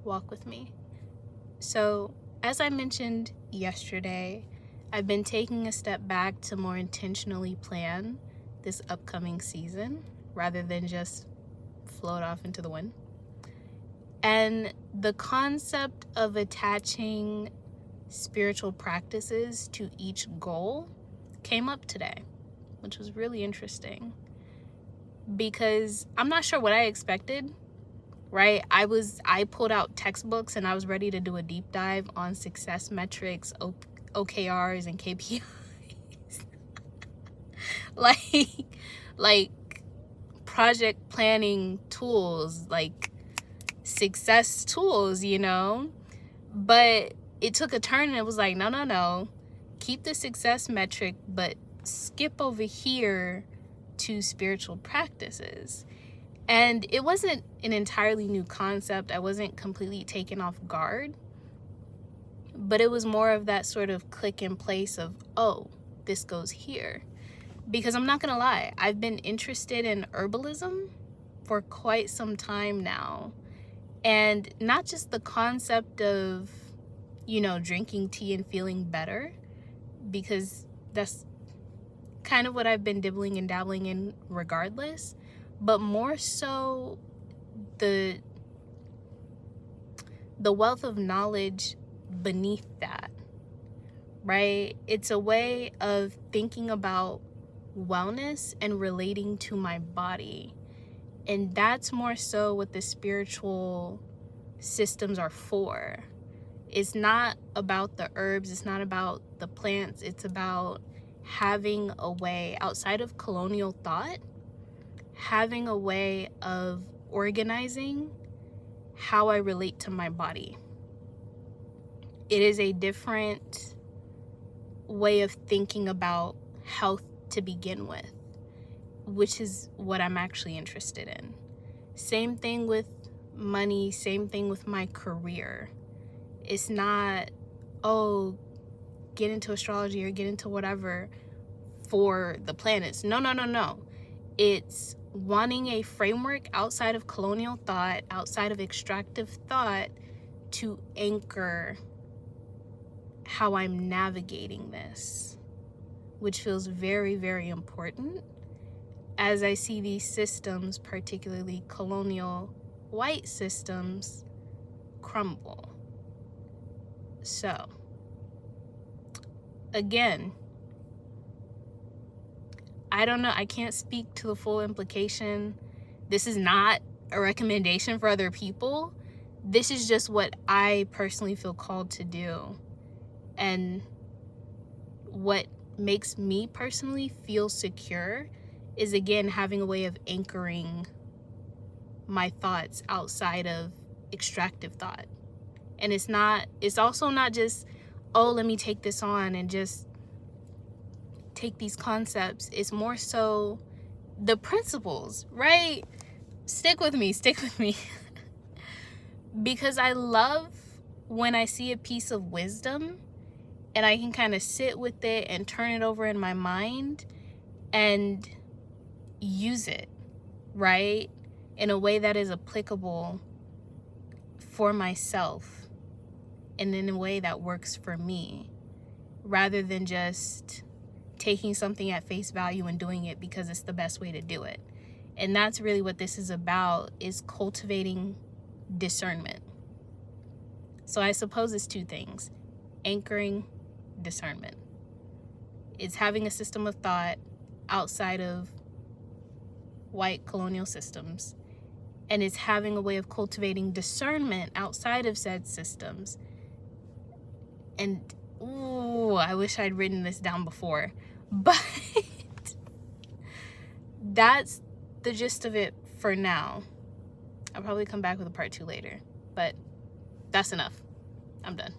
walk with me. So, as I mentioned yesterday, I've been taking a step back to more intentionally plan this upcoming season rather than just float off into the wind. And the concept of attaching spiritual practices to each goal came up today, which was really interesting because I'm not sure what I expected, right? I pulled out textbooks and I was ready to do a deep dive on success metrics, OKRs, and KPIs. like project planning tools, like success tools, but it took a turn and it was like, no, keep the success metric, but skip over here to spiritual practices. And it wasn't an entirely new concept. I wasn't completely taken off guard, but it was more of that sort of click in place of, oh, this goes here. Because I'm not gonna lie, I've been interested in herbalism for quite some time now. And not just the concept of, drinking tea and feeling better, because that's kind of what I've been dibbling and dabbling in regardless, but more so the wealth of knowledge beneath that, right? It's a way of thinking about wellness and relating to my body. And that's more so what the spiritual systems are for. It's not about the herbs, it's not about the plants, it's about having a way outside of colonial thought, having a way of organizing how I relate to my body. It is a different way of thinking about health to begin with, which is what I'm actually interested in. Same thing with money, same thing with my career. It's not, oh, get into astrology or get into whatever for the planets. No. It's wanting a framework outside of colonial thought, outside of extractive thought, to anchor how I'm navigating this, which feels very, very important as I see these systems, particularly colonial white systems, crumble. So, again, I don't know. I can't speak to the full implication. This is not a recommendation for other people. This is just what I personally feel called to do. And what makes me personally feel secure is, again, having a way of anchoring my thoughts outside of extractive thought. And it's also not just, oh, let me take this on and just take these concepts. It's more so the principles, right? Stick with me. Because I love when I see a piece of wisdom and I can kind of sit with it and turn it over in my mind and use it, right? In a way that is applicable for myself and in a way that works for me, rather than just taking something at face value and doing it because it's the best way to do it. And that's really what this is about, is cultivating discernment. So I suppose it's two things: anchoring, discernment. It's having a system of thought outside of white colonial systems, and it's having a way of cultivating discernment outside of said systems. And I wish I'd written this down before, but that's the gist of it for now. I'll probably come back with a part 2 later, but that's enough. I'm done.